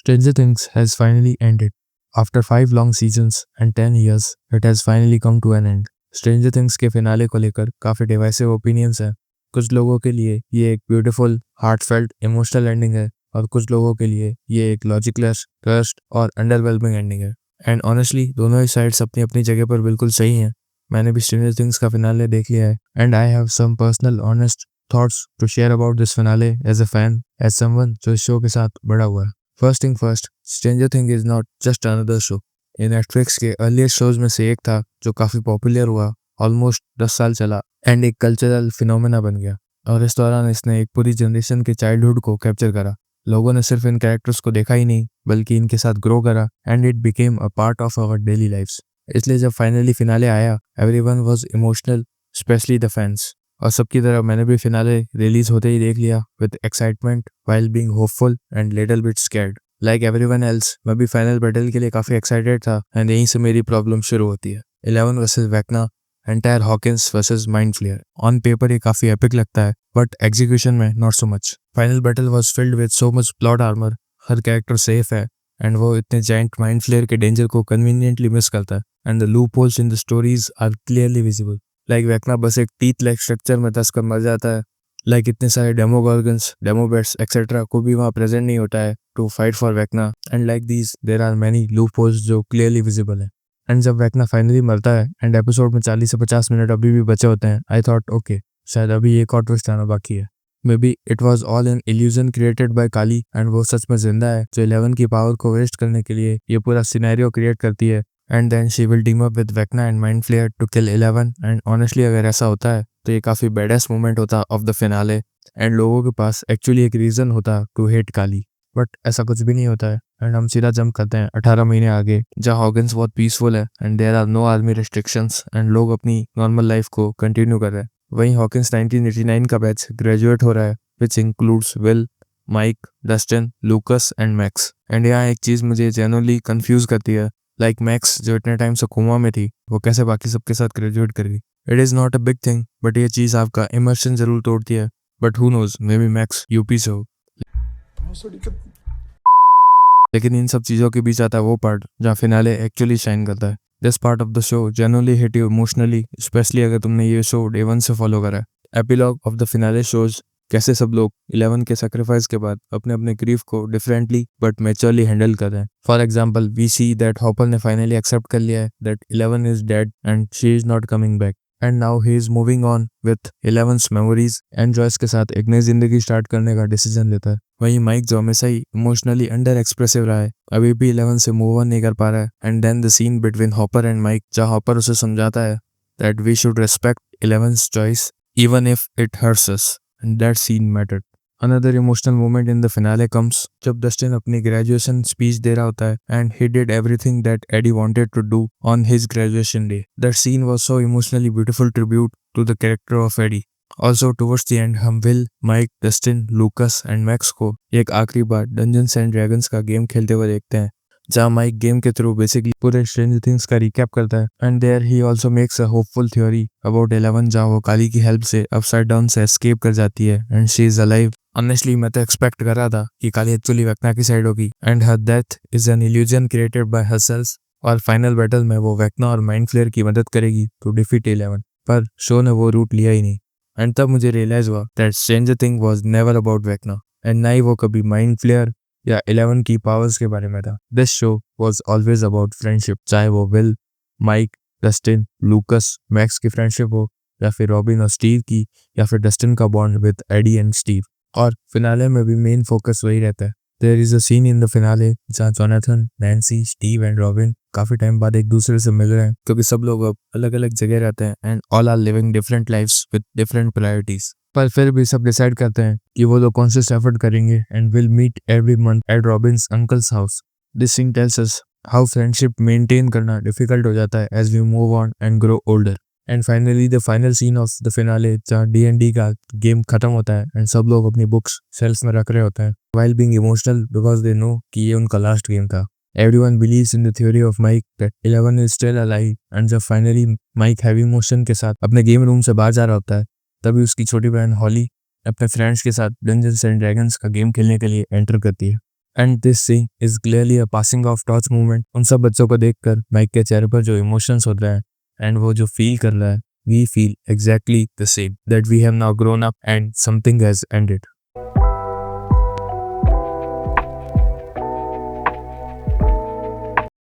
Stranger Things has finally ended. After 5 long seasons and 10 years, it has finally come to an end. Stranger Things के finale को लेकर काफ़ी divisive opinions हैं। कुछ लोगों के लिए ये एक ब्यूटीफुल, हार्टफेल्ट, इमोशनल एंडिंग है और कुछ लोगों के लिए ये एक लॉजिकलेस, ट्रस्ट और अंडरवेलमिंग एंडिंग है। एंड ऑनेस्टली दोनों ही साइड्स अपनी अपनी जगह पर बिल्कुल सही हैं। मैंने भी स्ट्रेंजर थिंग्स का फिनाले देख लिया है and I have some personal honest thoughts to share about this finale as a fan, as someone जो इस शो के साथ बड़ा हुआ है। First thing first, Stranger Thing is not just another show. ये नेटफ्लिक्स के अर्लीस्ट शोज में से एक था जो काफ़ी पॉपुलर हुआ, ऑलमोस्ट 10 साल चला एंड एक कल्चरल फिनोमेना बन गया। और इस दौरान इसने एक पूरी जनरेशन के चाइल्डहुड को कैप्चर करा। लोगों ने सिर्फ इन कैरेक्टर्स को देखा ही नहीं बल्कि इनके साथ ग्रो करा and it became a part of our daily lifes. इसलिए जब फाइनली फिनाले आया, everyone was emotional, specially the fans. और सबकी तरह मैंने भी फिनाले रिलीज होते ही देख लिया with excitement while being hopeful and little bit scared. Like everyone else, मैं भी फाइनल बैटल के लिए काफ़ी एक्साइटेड था एंड यहीं से मेरी प्रॉब्लम शुरू होती है। 11 versus Vecna, entire Hawkins versus Mind Flayer. On paper ये काफ़ी एपिक लगता है बट एग्जीक्यूशन में not so much. Final battle was filled with so much plot armour, हर कैरेक्टर सेफ है एंड वो इतने जाइंट माइंड फ्लेयर के डेंजर को कन्वीनियंटली मिस करता है and the loop holes in the stories are clearly visible. Like Vecna बस एक टीथ लाइक स्ट्रक्चर में धंस कर मर जाता है। लाइक इतने सारे डेमोगॉर्गन्स, डेमोबैट्स एक्सेट्रा को भी वहाँ प्रेजेंट नहीं होता है to fight for Vecna and like these there are many loop holes जो क्लियरली विजिबल है। एंड जब वेक्ना फाइनली मरता है एंड एपिसोड में 40 से 50 मिनट अभी भी बचे होते हैं, आई थॉट ओके शायद अभी एक और ट्विस्ट आना बाकी है। May be it was all an illusion created by Kali and वो सच में जिंदा है जो 11 की पावर को वेस्ट करने के लिए ये पूरा सिनेरियो क्रिएट करती है and then she will team up with Vecna and Mind Flayer to kill 11। And honestly अगर ऐसा होता है तो ये काफ़ी बेडेस्ट मोमेंट होता ऑफ द फिनाले एंड लोगों के पास एक्चुअली एक रीज़न होता टू हेट काली। बट ऐसा कुछ भी नहीं होता है एंड हम सीधा जंप करते हैं 18 महीने आगे, जहाँ हॉगिंस बहुत पीसफुल है and there are no army restrictions and लोग अपनी नॉर्मल लाइफ को कंटिन्यू कर रहे हैं। वहीं हॉकिंस 1989 का बैच ग्रेजुएट हो रहा है which includes Will, Mike, Dustin, Lucas and Max. And यहाँ एक चीज़ मुझे जेन्युइनली कंफ्यूज करती है, लाइक मैक्स जो इतने टाइम से कोमा में थी वो कैसे बाकी सबके साथ ग्रेजुएट कर गई। It is not a big thing but ये चीज़ आपका इमर्शन जरूर तोड़ती है। But who knows, maybe Max UP से हो। लेकिन इन सब चीज़ों के बीच आता है वो पार्ट जहाँ फिनाले एक्चुअली शाइन करता है। This part of the show genuinely hit you emotionally, specially अगर तुमने ये शो डे 1 से फॉलो करा है। Epilogue of the finale shows कैसे सब लोग 11 के सेक्रीफाइस के बाद अपने अपने ग्रीफ को डिफरेंटली बट मैच्योरली हैंडल कर रहे हैं। For example, we see that Hopper ने फाइनली एक्सेप्ट कर लिया है that 11 is dead and she is not coming back and now he is moving on with 11's memories and Joyce के साथ एक नई जिंदगी स्टार्ट करने का डिसीजन लेता है। वहीं माइक जो हमेशा ही इमोशनली अंडर एक्सप्रेसिव रहा है, अभी भी 11 से मूव ऑन नहीं कर पा रहा है। And then the scene between Hopper and Mike जहाँ हॉपर उसे समझाता है that we should respect 11's choice even if it hurts us and that scene mattered. Another emotional moment in the finale comes जब Dustin अपनी graduation speech दे रहा होता है and he did everything that Eddie wanted to do on his graduation day. That scene was so emotionally beautiful tribute to the character of Eddie. Also towards the end हम Will, Mike, Dustin, Lucas and Max को एक आखिरी बार Dungeons and Dragons का game खेलते हुए देखते हैं जहाँ माइक गेम के थ्रू बेसिकली पूरे स्ट्रेंजर थिंग्स का रिकैप करता है and there he also makes a hopeful theory about 11 जहाँ वो काली की हेल्प से अपसाइड डाउन से एस्केप कर जाती है and she is alive. Honestly मैं तो एक्सपेक्ट कर रहा था कि काली एक्चुअली वेक्ना की साइड होगी and her death is an illusion created by herself और फाइनल बैटल में वो वेक्ना और माइंड फ्लेयर की मदद करेगी टू डिफीट 11। पर शो ने वो रूट लिया ही नहीं एंड तब मुझे रियलाइज हुआ that stranger thing was never about वेक्ना and ना ही वो कभी माइंड फ्लेयर या 11 की पावर्स के बारे में था। This show was always about friendship, चाहे वो Will, Mike, Dustin, Lucas, Max की फ्रेंडशिप हो या फिर रॉबिन और स्टीव की या फिर डस्टिन का bond with Eddie and Steve. और फिनाले में भी मेन फोकस वही रहता है। There is a scene in the finale जहाँ Jonathan, Nancy, Steve and Robin काफी टाइम बाद एक दूसरे से मिल रहे हैं क्योंकि सब लोग अब अलग अलग जगह रहते हैं and all are living different lifes with different priorities. पर फिर भी सब डिसाइड करते हैं कि वो लोग कॉन्शियस एफर्ट करेंगे and will meet every month at Robin's uncle's house. This scene tells us how friendship maintain करना डिफिकल्ट हो जाता है as we move on and grow older. And finally the final scene of the finale जहाँ D&D का game खत्म होता है and सब लोग अपनी बुक्स शेल्फ्स में रख रहे होते हैं while being emotional because they know कि ये उनका लास्ट गेम था। Everyone believes in the theory of Mike that 11 is still alive and जब फाइनली माइक हैवी मोशन के साथ अपने गेम रूम से बाहर जा रहा होता है तभी उसकी छोटी बहन हॉली अपने फ्रेंड्स के साथ डंजन्स एंड ड्रैगन्स का गेम खेलने के लिए एंटर करती है। And this scene is clearly a passing of torch movement. उन सब बच्चों को देखकर माइक के चेहरे पर जो इमोशंस होता है एंड वो जो फील कर रहा है, we feel exactly the same, that we have now grown up and something has ended.